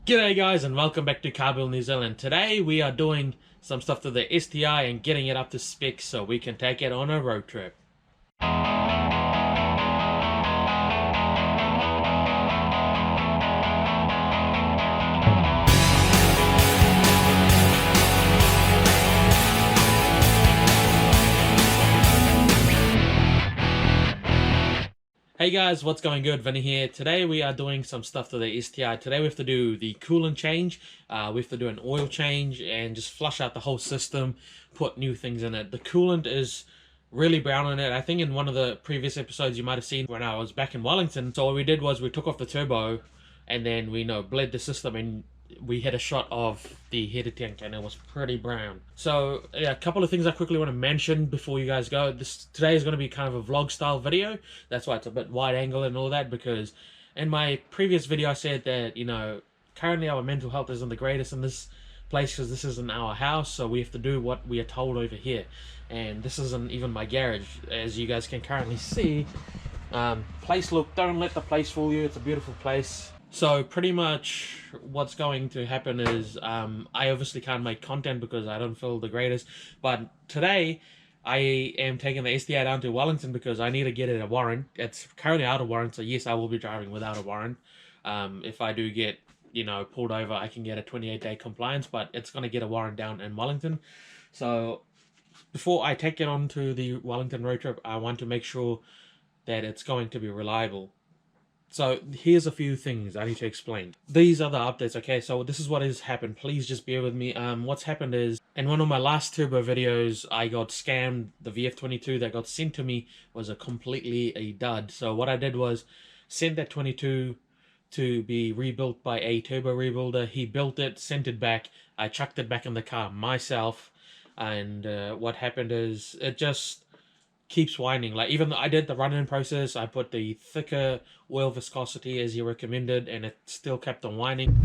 G'day guys and welcome back to Car Build New Zealand. Today we are doing some stuff to the STI and getting it up to spec so we can take it on a road trip. Hey guys, what's going good? Vinny here. Today we are doing some stuff to the STI. Today we have to do the coolant change, we have to do an oil change and just flush out the whole system, put new things in it. The coolant is really brown on it. I think in one of the previous episodes you might have seen when I was back in Wellington. So what we did was we took off the turbo and then we bled the system and we had a shot of the header tank and it was pretty brown. So yeah, a couple of things I quickly want to mention before you guys go. Today is going to be kind of a vlog style video. That's why it's a bit wide angle and all that, because in my previous video I said that currently our mental health isn't the greatest in this place because this isn't our house, so we have to do what we are told over here. And this isn't even my garage, as you guys can currently see. Place, look, don't let the place fool you. It's a beautiful place. So pretty much what's going to happen is I obviously can't make content because I don't feel the greatest, but today I am taking the STI down to Wellington because I need to get it a warrant. It's currently out of warrant, so yes, I will be driving without a warrant. If I do get pulled over, I can get a 28-day compliance, but it's going to get a warrant down in Wellington. So before I take it on to the Wellington road trip, I want to make sure that it's going to be reliable. So here's a few things I need to explain. These are the updates, okay? So this is what has happened. Please just bear with me. What's happened is, in one of my last turbo videos, I got scammed. The VF22 that got sent to me was completely a dud. So what I did was send that 22 to be rebuilt by a turbo rebuilder. He built it, sent it back. I chucked it back in the car myself. And what happened is it just keeps whining. Like, even though I did the run-in process, I put the thicker oil viscosity as you recommended, and it still kept on whining.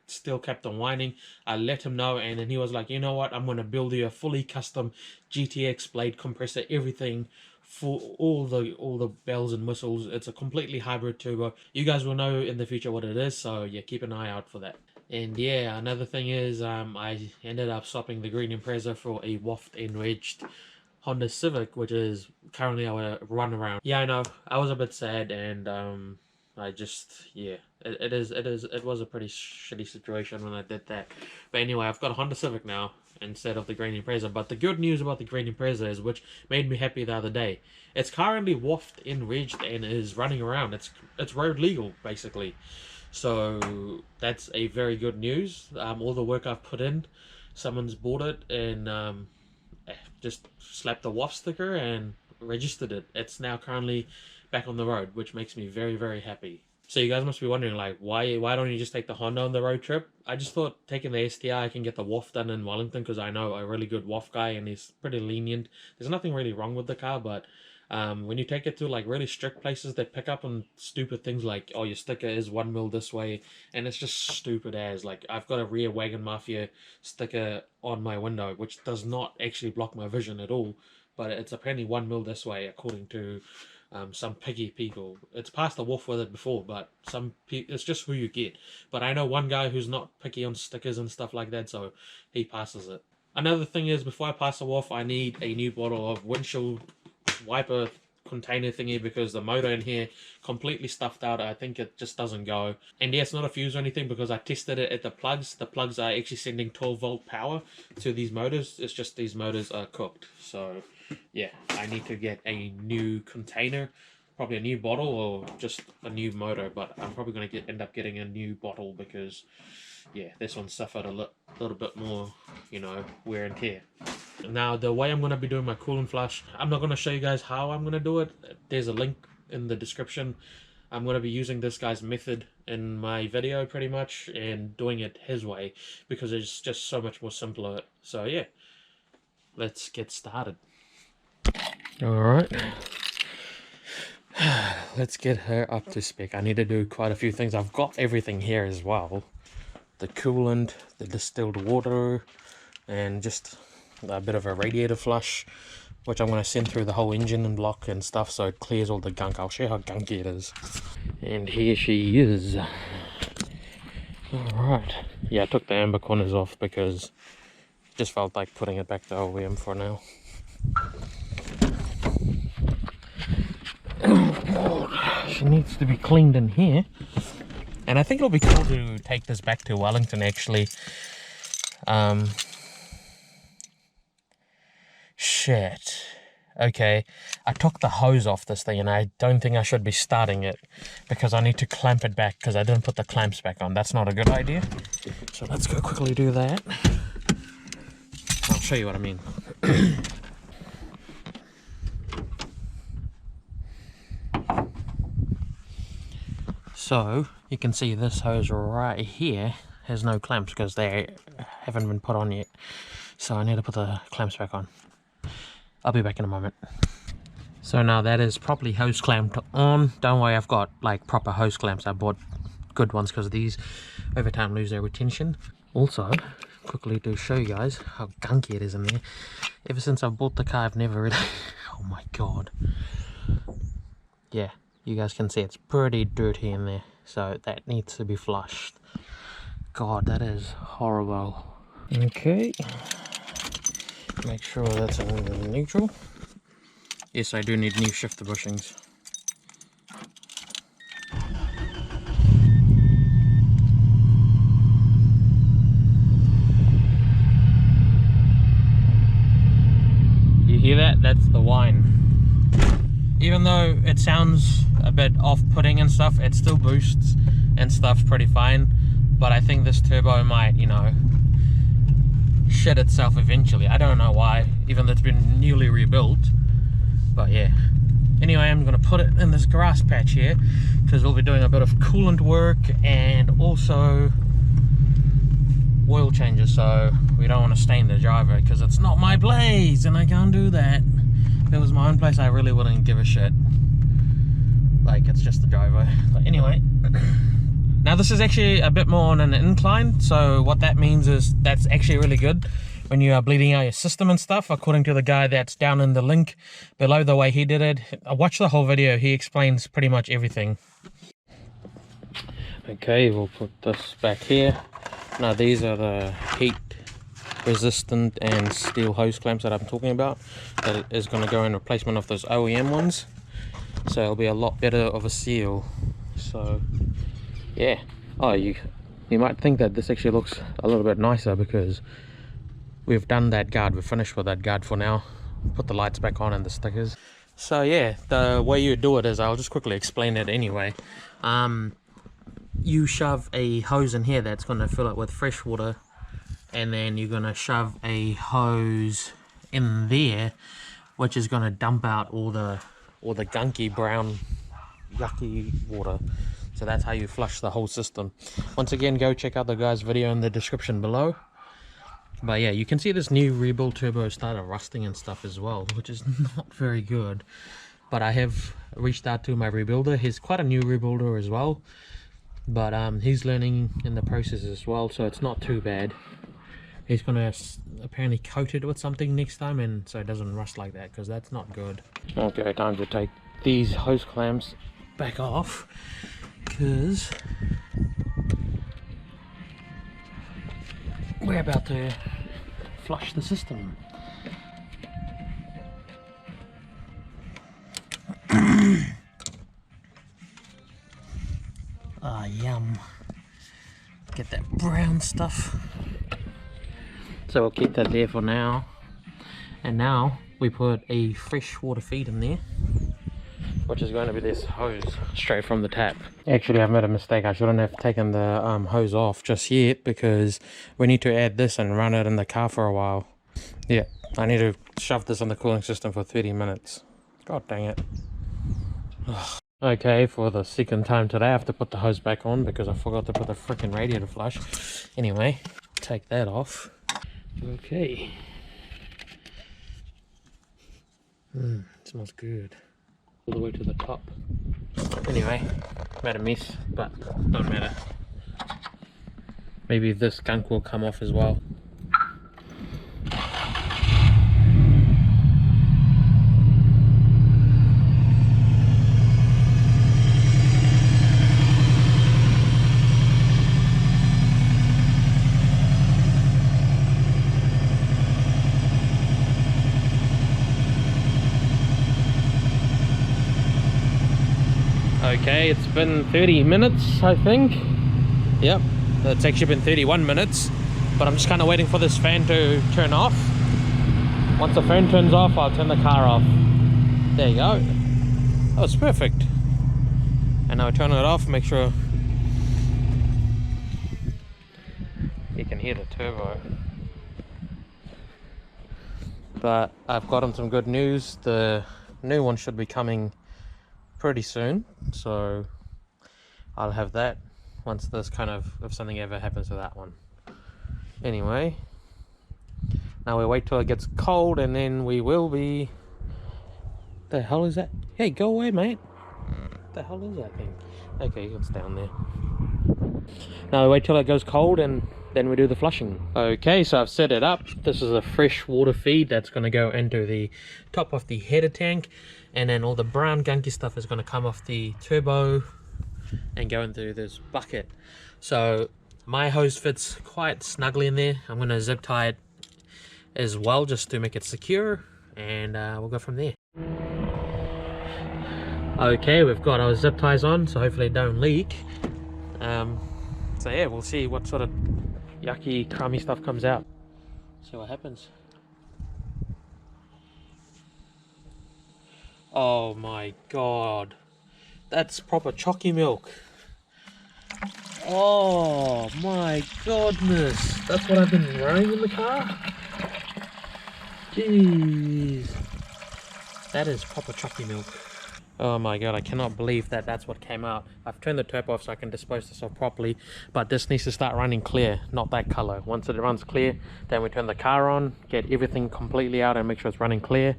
Still kept on whining. I let him know, and then he was like, you know what, I'm going to build you a fully custom GTX blade compressor, everything for all the bells and whistles. It's a completely hybrid turbo. You guys will know in the future what it is, so yeah, keep an eye out for that. And yeah, another thing is I ended up swapping the green Impreza for a waft enriched Honda Civic, which is currently our runaround. Yeah, I know, I was a bit sad, and I just, yeah, it was a pretty shitty situation when I did that. But anyway, I've got a Honda Civic now instead of the green Impreza. But the good news about the green Impreza is, which made me happy the other day, it's currently waft enriched and is running around. It's road legal basically. So that's a very good news. All the work I've put in, someone's bought it and just slapped the waft sticker and registered it. It's now currently back on the road, which makes me very, very happy. So you guys must be wondering, like, why don't you just take the Honda on the road trip? I just thought taking the STI, I can get the waft done in Wellington because I know a really good waft guy and he's pretty lenient. There's nothing really wrong with the car, but when you take it to like really strict places that pick up on stupid things like, oh, your sticker is 1 mil this way, and it's just stupid as, like, I've got a rear Wagon Mafia sticker on my window, which does not actually block my vision at all, but it's apparently 1 mil this way according to some picky people. It's passed the wolf with it before, but it's just who you get. But I know one guy who's not picky on stickers and stuff like that, so he passes it. Another thing is, before I pass the wolf, I need a new bottle of windshield wiper container thingy because the motor in here completely stuffed out. I think it just doesn't go. And yeah, it's not a fuse or anything because I tested it at the plugs. The plugs are actually sending 12-volt power to these motors. It's just these motors are cooked. So yeah, I need to get a new container, probably a new bottle or just a new motor, but I'm probably going to end up getting a new bottle because yeah, this one suffered a little bit more, wear and tear. Now the way I'm going to be doing my coolant flush, I'm not going to show you guys how I'm going to do it. There's a link in the description. I'm going to be using this guy's method in my video pretty much, and doing it his way, because it's just so much more simpler. So yeah, let's get started. Alright, let's get her up to spec. I need to do quite a few things. I've got everything here as well. The coolant, the distilled water, and just a bit of a radiator flush, which I'm going to send through the whole engine and block and stuff, so it clears all the gunk. I'll show you how gunky it is. And here she is. Alright, yeah, I took the amber corners off because just felt like putting it back to OEM for now. Oh God, she needs to be cleaned in here. And I think it'll be cool to take this back to Wellington actually. Shit. Okay, I took the hose off this thing and I don't think I should be starting it because I need to clamp it back because I didn't put the clamps back on. That's not a good idea. So let's go quickly do that. I'll show you what I mean. So you can see this hose right here has no clamps because they haven't been put on yet. So I need to put the clamps back on. I'll be back in a moment. So now that is properly hose clamped on. Don't worry, I've got like proper hose clamps. I bought good ones because these over time lose their retention. Also, quickly to show you guys how gunky it is in there. Ever since I bought the car, I've never really... Oh my God. Yeah, you guys can see it's pretty dirty in there. So that needs to be flushed. God, that is horrible. Okay. Make sure that's in neutral. Yes, I do need new shifter bushings. You hear that? That's the whine. Even though it sounds a bit off-putting and stuff, it still boosts and stuff pretty fine. But I think this turbo might, you know, shit itself eventually. I don't know why, even though it's been newly rebuilt. But yeah, anyway, I'm going to put it in this grass patch here because we'll be doing a bit of coolant work and also oil changes, so we don't want to stain the driver because it's not my place and I can't do that. If it was my own place, I really wouldn't give a shit. Like, it's just the driver. But anyway, now this is actually a bit more on an incline, so what that means is that's actually really good when you are bleeding out your system and stuff, according to the guy that's down in the link below, the way he did it. I watched the whole video, he explains pretty much everything. Okay, we'll put this back here. Now these are the heat resistant and steel hose clamps that I'm talking about. That is going to go in replacement of those OEM ones, so it'll be a lot better of a seal. So yeah. Oh, you might think that this actually looks a little bit nicer because we've done that guard. We're finished with that guard for now. Put the lights back on and the stickers. So yeah, the way you do it is, I'll just quickly explain it anyway. You shove a hose in here that's going to fill it with fresh water, and then you're going to shove a hose in there which is going to dump out all the gunky brown yucky water. So that's how you flush the whole system. Once again, go check out the guy's video in the description below. But yeah, you can see this new rebuild turbo started rusting and stuff as well, which is not very good. But I have reached out to my rebuilder. He's quite a new rebuilder as well, but he's learning in the process as well, so it's not too bad. He's gonna apparently coat it with something next time, and so it doesn't rust like that, because that's not good. Okay, time to take these hose clamps back off, because we're about to flush the system. Ah, yum. Get that brown stuff. So we'll keep that there for now. And now we put a fresh water feed in there, which is going to be this hose straight from the tap. Actually, I've made a mistake. I shouldn't have taken the hose off just yet, because we need to add this and run it in the car for a while. Yeah, I need to shove this on the cooling system for 30 minutes. God dang it. Okay, for the second time today I have to put the hose back on because I forgot to put the freaking radiator flush. Anyway, take that off. Okay. Smells good. All the way to the top. Anyway, made a mess, but don't matter. Maybe this gunk will come off as well. Okay, it's been 30 minutes, I think. Yep, it's actually been 31 minutes, but I'm just kind of waiting for this fan to turn off. Once the fan turns off, I'll turn the car off. There you go. Oh, it's perfect. And now I turn it off, make sure you can hear the turbo. But I've gotten some good news. The new one should be coming pretty soon, so I'll have that once this kind of, if something ever happens to that one. Anyway, now we wait till it gets cold and then we will be... The hell is that? Hey, go away, mate. The hell is that thing? Okay, it's down there. Now we wait till it goes cold and then we do the flushing. Okay, so I've set it up. This is a fresh water feed that's going to go into the top of the header tank, and then all the brown gunky stuff is going to come off the turbo and go into this bucket. So my hose fits quite snugly in there. I'm going to zip tie it as well just to make it secure, and we'll go from there. Okay, we've got our zip ties on, so hopefully it don't leak. So yeah, we'll see what sort of yucky, crummy stuff comes out. See what happens. Oh my god, that's proper chalky milk. Oh my goodness, that's what I've been running in the car? Jeez, that is proper chalky milk. Oh my god, I cannot believe that that's what came out. I've turned the tap off so I can dispose this off properly, but this needs to start running clear, not that color. Once it runs clear, then we turn the car on, get everything completely out and make sure it's running clear,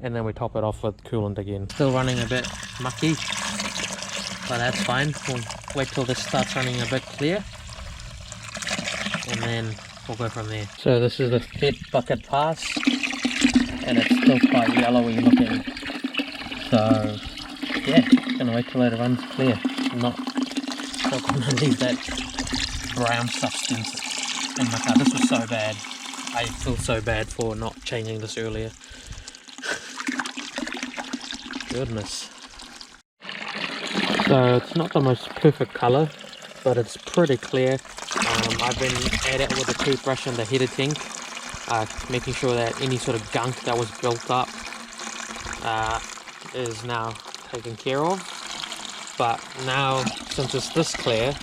and then we top it off with coolant again. Still running a bit mucky, but that's fine. We'll wait till this starts running a bit clear, and then we'll go from there. So this is the third bucket pass, and it's still quite yellowy looking. So yeah, gonna wait till it runs clear. Not gonna leave that brown substance in my car. This was so bad. I feel so bad for not changing this earlier. Goodness. So it's not the most perfect color, but it's pretty clear. I've been at it with a toothbrush in the header tank, making sure that any sort of gunk that was built up is now taken care of. But now, since it's this clear,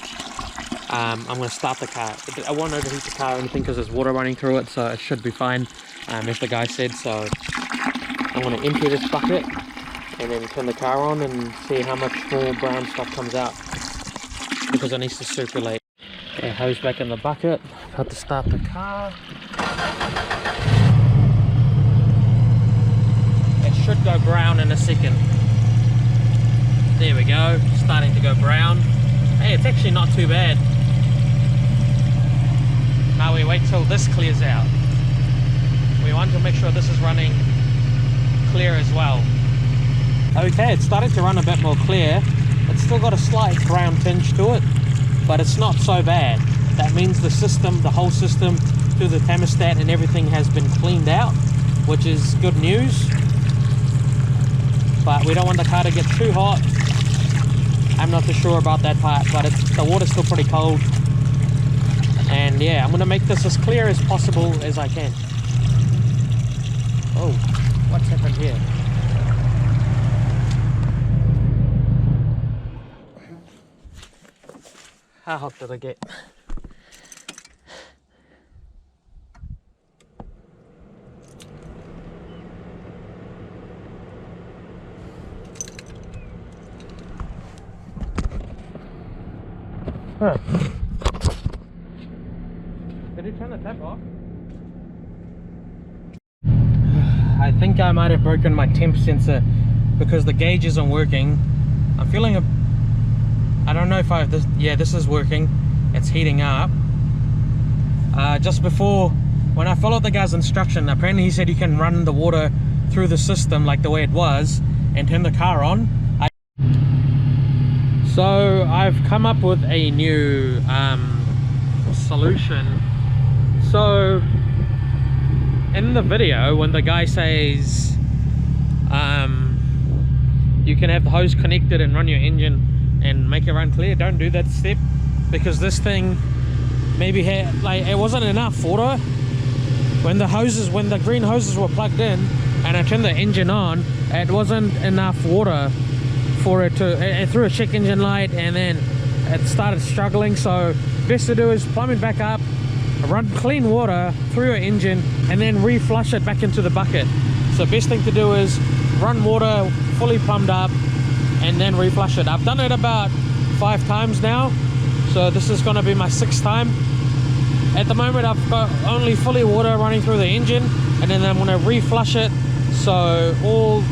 I'm going to start the car. I won't overheat the car or anything because there's water running through it, so it should be fine, as the guy said. So I'm going to empty this bucket and then turn the car on and see how much more brown stuff comes out, because it needs to circulate. Okay, hose back in the bucket, about to start the car. It should go brown in a second. There we go, starting to go brown. Hey, it's actually not too bad. Now we wait till this clears out. We want to make sure this is running clear as well. Okay, it's starting to run a bit more clear. It's still got a slight brown tinge to it, but it's not so bad. That means the system, the whole system, through the thermostat and everything has been cleaned out, which is good news. But we don't want the car to get too hot. I'm not too sure about that part, but the water's still pretty cold. And yeah, I'm going to make this as clear as possible as I can. Oh, what's happened here? How hot did I get? Huh. Did you turn the tap off? I think I might have broken my temp sensor because the gauge isn't working. I'm feeling I don't know if this is working. It's heating up. Just before, when I followed the guy's instruction, apparently he said you can run the water through the system like the way it was and turn the car on. So I've come up with a new solution. So in the video, when the guy says you can have the hose connected and run your engine and make it run clear, don't do that step, because this thing maybe had, like, it wasn't enough water when the green hoses were plugged in and I turned the engine on. It wasn't enough water for it to, it threw a check engine light and then it started struggling. So best to do is plumb it back up, run clean water through your engine and then reflush it back into the bucket. So best thing to do is run water fully plumbed up and then reflush it. I've done it about 5 times now, so this is going to be my 6th time. At the moment I've got only fully water running through the engine, and then I'm going to reflush it so all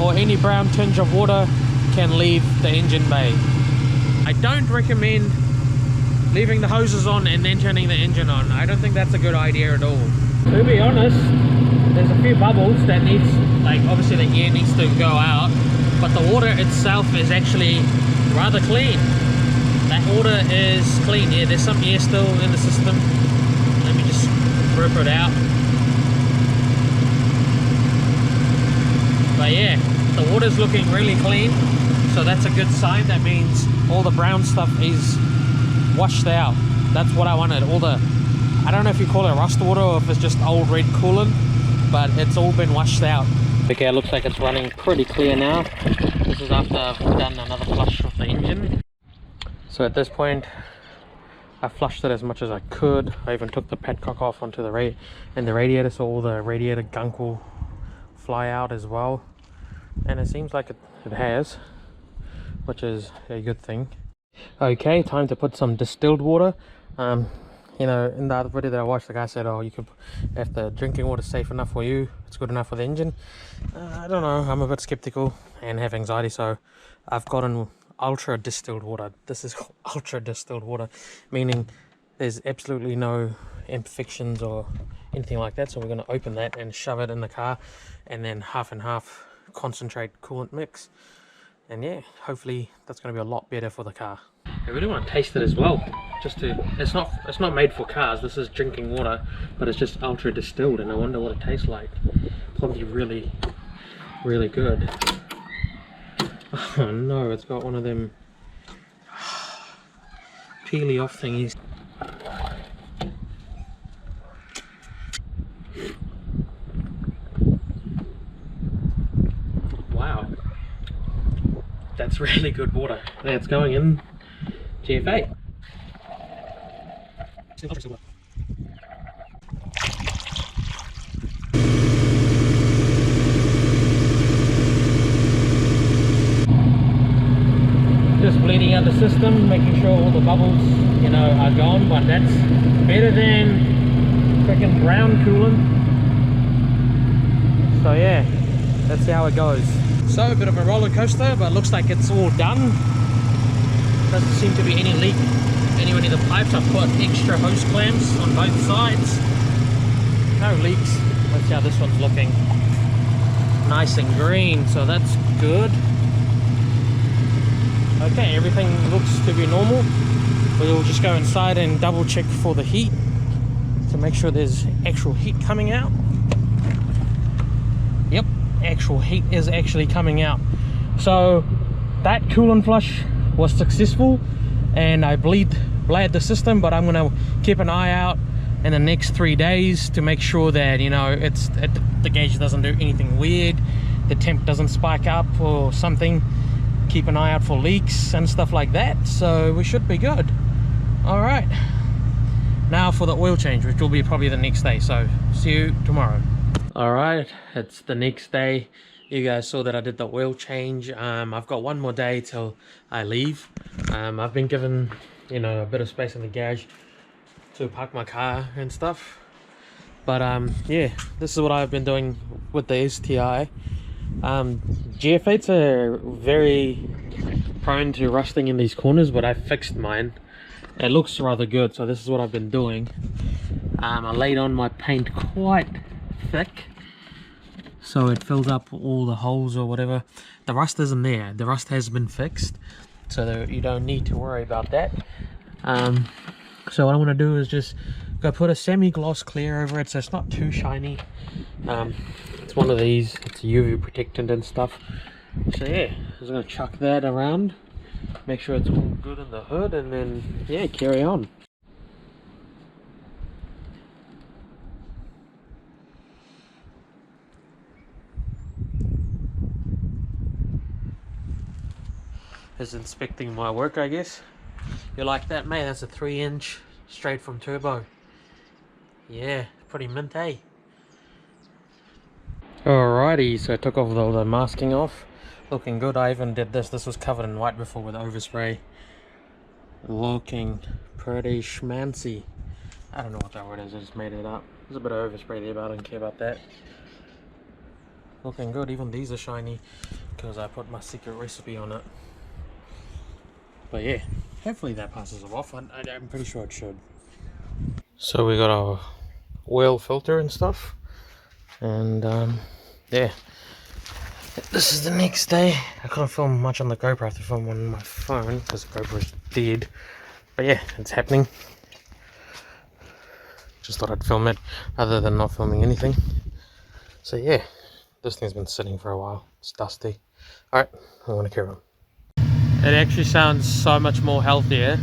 or any brown tinge of water can leave the engine bay. I don't recommend leaving the hoses on and then turning the engine on. I don't think that's a good idea at all. To be honest, there's a few bubbles that needs, like, obviously the air needs to go out, but the water itself is actually rather clean. That water is clean. Yeah, there's some air still in the system. Let me just rip it out. But yeah, the water's looking really clean, so that's a good sign. That means all the brown stuff is washed out. That's what I wanted. All the, I don't know if you call it rust water or if it's just old red coolant, but it's all been washed out. Okay, it looks like it's running pretty clear now. This is after I've done another flush of the engine. So at this point, I flushed it as much as I could. I even took the petcock off onto the radiator, so all the radiator gunk will fly out as well. And it seems like it has, which is a good thing. Okay, time to put some distilled water. You know, in the other video that I watched, the guy said, oh, you could, if the drinking water is safe enough for you, it's good enough for the engine. I don't know, I'm a bit skeptical and have anxiety, so I've gotten ultra distilled water. This is ultra distilled water, meaning there's absolutely no imperfections or anything like that. So we're going to open that and shove it in the car, and then half and half concentrate coolant mix, and yeah, hopefully that's going to be a lot better for the car. I really want to taste it as well, just to, it's not made for cars. This is drinking water, but it's just ultra distilled, and I wonder what it tastes like. Probably really, really good. Oh no, it's got one of them peely off thingies. Wow, that's really good water. It's going in GFA. Just bleeding out the system, making sure all the bubbles, you know, are gone, but that's better than freaking brown coolant. So yeah, let's see how it goes. So a bit of a roller coaster, but looks like it's all done. Doesn't seem to be any leak anywhere near the pipes. I've put extra hose clamps on both sides. No leaks. Let's see how this one's looking. Nice and green, so that's good. Okay, everything looks to be normal. We'll just go inside and double check for the heat to make sure there's actual heat coming out. Yep, actual heat is actually coming out. So that coolant flush was successful, and I bled the system, but I'm gonna keep an eye out in the next 3 days to make sure that, you know, the gauge doesn't do anything weird, the temp doesn't spike up or something. Keep an eye out for leaks and stuff like that, so we should be good. All right, now for the oil change, which will be probably the next day, so see you tomorrow. All right, it's the next day. You guys saw that I did the oil change. I've got one more day till I leave. I've been given you know, a bit of space in the garage to park my car and stuff. But yeah, this is what I've been doing with the STI. GF8s are very prone to rusting in these corners, but I fixed mine. It looks rather good, so this is what I've been doing. I laid on my paint quite thick so it fills up all the holes or whatever. The rust isn't there, the rust has been fixed, so you don't need to worry about that. So what I'm going to do is just go put a semi-gloss clear over it so it's not too shiny. It's one of these, it's UV protectant and stuff. So yeah, I'm just going to chuck that around, make sure it's all good in the hood, and then yeah, carry on. Is inspecting my work, I guess. You like that, mate? That's a 3-inch straight from turbo. Yeah, pretty mint, eh? Alrighty, so I took off all the masking off. Looking good. I even did this. This was covered in white before with overspray. Looking pretty schmancy. I don't know what that word is, I just made it up. There's a bit of overspray there, but I don't care about that. Looking good. Even these are shiny because I put my secret recipe on it. But yeah, hopefully that passes it off. I'm pretty sure it should. So we got our oil filter and stuff, and yeah, this is the next day. I can't film much on the GoPro, I have to film on my phone because the GoPro's dead. But yeah, it's happening. Just thought I'd film it other than not filming anything. So yeah, this thing's been sitting for a while. It's dusty. Alright, I want to carry on. It actually sounds so much more healthier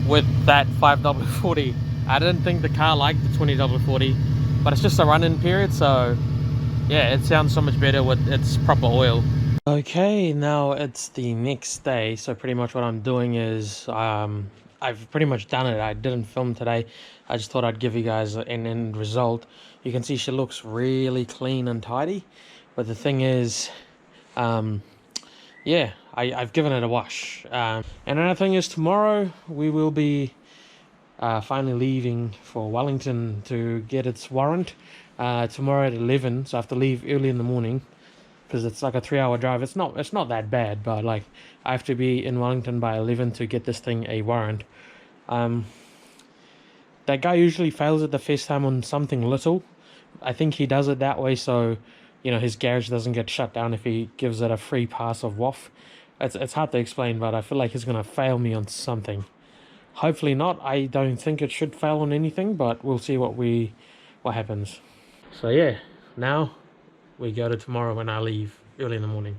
with that 5W40. I didn't think the car liked the 20W40, but it's just a run-in period, so yeah, it sounds so much better with its proper oil. Okay, now it's the next day, so pretty much what I'm doing is I've pretty much done it. I didn't film today. I just thought I'd give you guys an end result. You can see she looks really clean and tidy, but the thing is, yeah, I've given it a wash. And another thing is, tomorrow we will be finally leaving for Wellington to get its warrant. Tomorrow at 11, so I have to leave early in the morning because it's like a 3-hour drive. It's not that bad, but like I have to be in Wellington by 11 to get this thing a warrant. That guy usually fails it the first time on something little. I think he does it that way so, you know, his garage doesn't get shut down if he gives it a free pass of WOF. It's hard to explain, but I feel like he's going to fail me on something. Hopefully not. I don't think it should fail on anything, but we'll see what happens. So yeah, now we go to tomorrow when I leave early in the morning.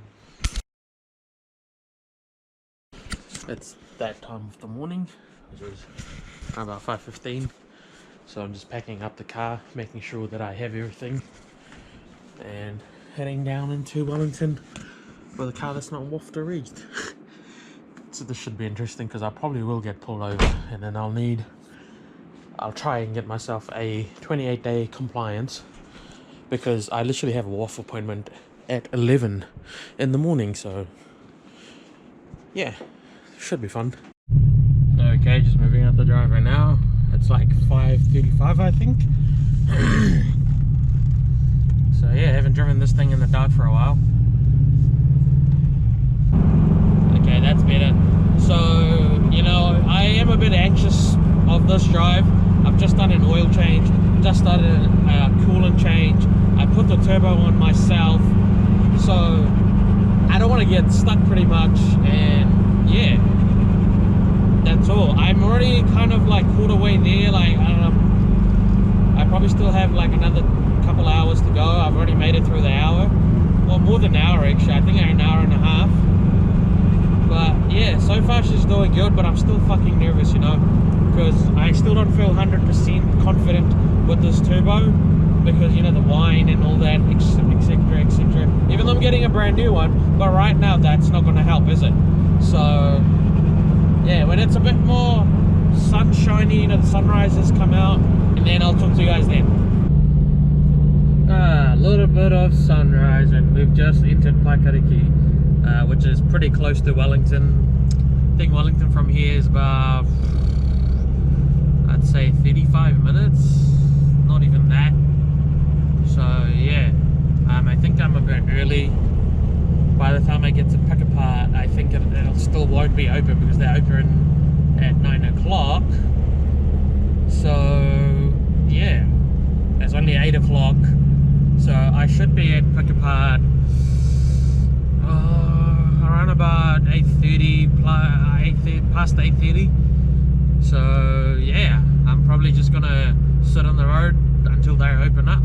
It's that time of the morning, which is about 5:15. So I'm just packing up the car, making sure that I have everything, and heading down into Wellington with a car that's not WOF to read. So this should be interesting because I probably will get pulled over, and then I'll try and get myself a 28-day compliance because I literally have a WOF appointment at 11 in the morning, so yeah, should be fun. Okay, just moving out the driveway now. It's like 5:35, I think. So yeah, I haven't driven this thing in the dark for a while. Okay, that's better. So, you know, I am a bit anxious of this drive. I've just done an oil change, just started a coolant change. I put the turbo on myself, so I don't want to get stuck pretty much, and yeah, that's all. I'm already kind of like quarter way there. Like, I don't know, I probably still have like another couple hours to go. I've already made it through the hour, well, more than an hour actually. I think an hour and a half. But yeah, so far she's doing good, but I'm still fucking nervous, you know, because I still don't feel 100% confident with this turbo because, you know, the whine and all that, etc, etc. Even though I'm getting a brand new one, but right now that's not going to help, is it? So yeah, when it's a bit more sunshiny, you know, the sunrises come out, and then I'll talk to you guys then. A little bit of sunrise, and we've just entered Paikariki, which is pretty close to Wellington. think Wellington from here is about, I'd say 35 minutes, not even that. So yeah, I think I'm a bit early. By the time I get to pick apart, I think it still won't be open because they're open at 9 o'clock. So yeah, it's only 8 o'clock, so I should be at pick apart around about 8:30, past 8:30. So yeah, I'm probably just gonna sit on the road until they open up.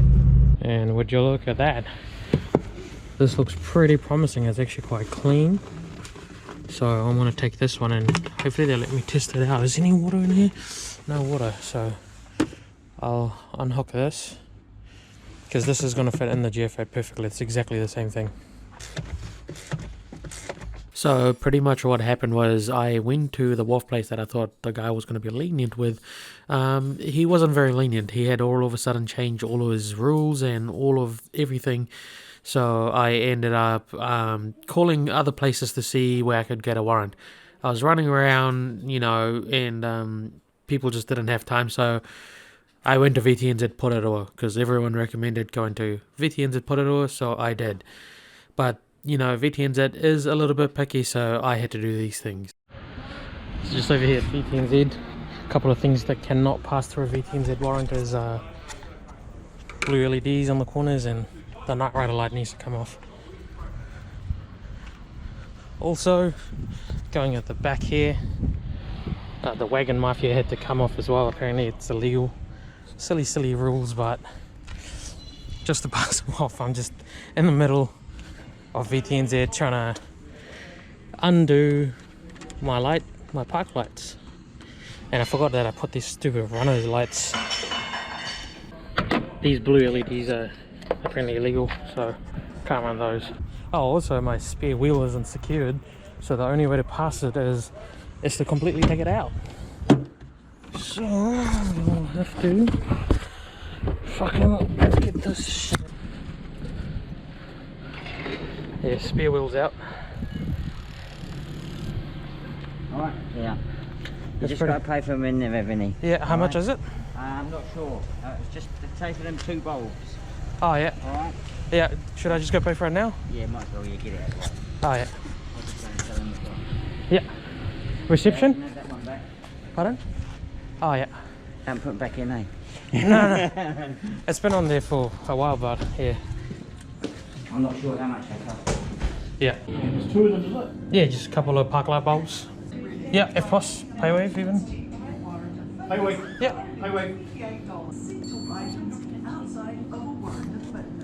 And would you look at that, this looks pretty promising. It's actually quite clean, so I'm gonna take this one and hopefully they'll let me test it out. Is any water in here? No water, so I'll unhook this because this is gonna fit in the GFA perfectly. It's exactly the same thing. So pretty much what happened was I went to the wharf place that I thought the guy was going to be lenient with. He wasn't very lenient. He had all of a sudden changed all of his rules and all of everything. So I ended up calling other places to see where I could get a warrant. I was running around, you know, and people just didn't have time. So I went to VTNZ Porirua because everyone recommended going to VTNZ Porirua, so I did. But you know, VTNZ is a little bit picky, so I had to do these things. So just over here at VTNZ, a couple of things that cannot pass through a VTNZ warrant is blue LEDs on the corners, and the night rider light needs to come off. Also, going at the back here, the wagon mafia had to come off as well. Apparently it's illegal. Silly rules, but just to pass them off, I'm just in the middle of VTNZ trying to undo my park lights, and I forgot that I put these stupid runners lights. These blue LEDs are apparently illegal, so can't run those. Oh, also my spare wheel isn't secured, so the only way to pass it is to completely take it out. So I'll have to fucking get this shit. Yeah, spare wheel's out. Alright, yeah. You just got to pay for them in there, Vinny. Yeah, how much is it? I'm not sure. It's just to take for them 2 bulbs. Oh yeah. Alright? Yeah, should I just go pay for it now? Yeah, might as well, you get it out of the way. Oh yeah. I'll just go and tell them as well. Yeah. Reception? Yeah, that one back. Pardon? Oh yeah. Don't put it back in, eh? No. It's been on there for a while, but yeah. I'm not sure how much they cost. Yeah. There's 2 of them, is it? Yeah, just a couple of park light bulbs. Yeah, if possible, pay wave even. Hey, wait. Yeah. Hey, wait.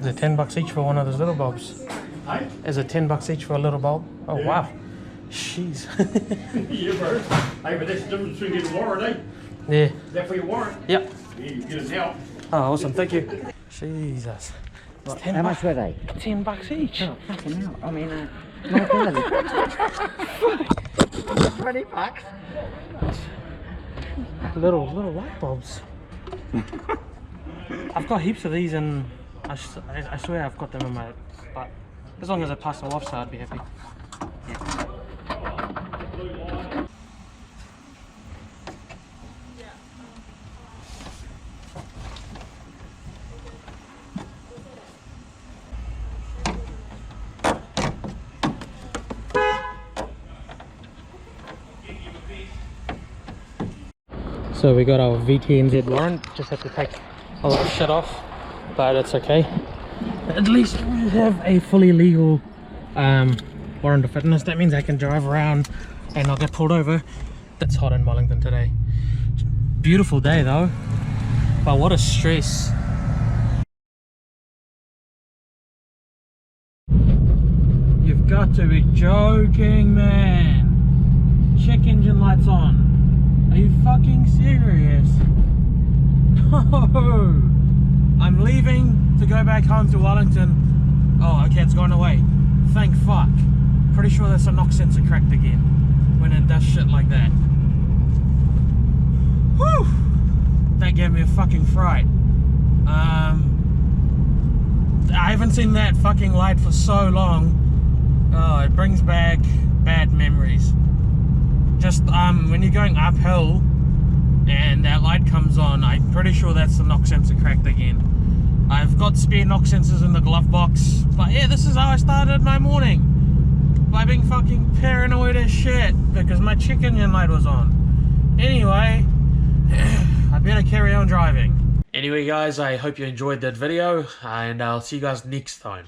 Is it $10 each for one of those little bulbs? Hey? Is it $10 each for a little bulb? Oh Yeah. wow. Jeez. Yeah, bro. Hey, but that's the difference between getting a warrant, eh? Yeah. Is that for your warrant? Yep. Yeah, you get it now. Oh, awesome. Thank you. Jesus. It's $10. How much were they? $10 each. Oh, fucking hell. I mean, my God. 20 bucks. Little light bulbs. I've got heaps of these, and I swear I've got them in my. But as long as I pass them off, so I'd be happy. Yeah. So we got our VTNZ warrant, just have to take a lot of shit off, but it's okay. At least we have a fully legal warrant of fitness. That means I can drive around and not get pulled over. It's hot in Wellington today. Beautiful day though, but what a stress. You've got to be joking, man. Check engine lights on. Are you fucking serious? No! I'm leaving to go back home to Wellington. Oh, okay, it's gone away. Thank fuck. Pretty sure that's a knock sensor cracked again when it does shit like that. Whew! That gave me a fucking fright. I haven't seen that fucking light for so long. Oh, it brings back bad memories. Just when you're going uphill and that light comes on, I'm pretty sure that's the knock sensor cracked again. I've got spare knock sensors in the glove box, but yeah, this is how I started my morning, by being fucking paranoid as shit because my check engine light was on. Anyway, I better carry on driving. Anyway guys, I hope you enjoyed that video, and I'll see you guys next time.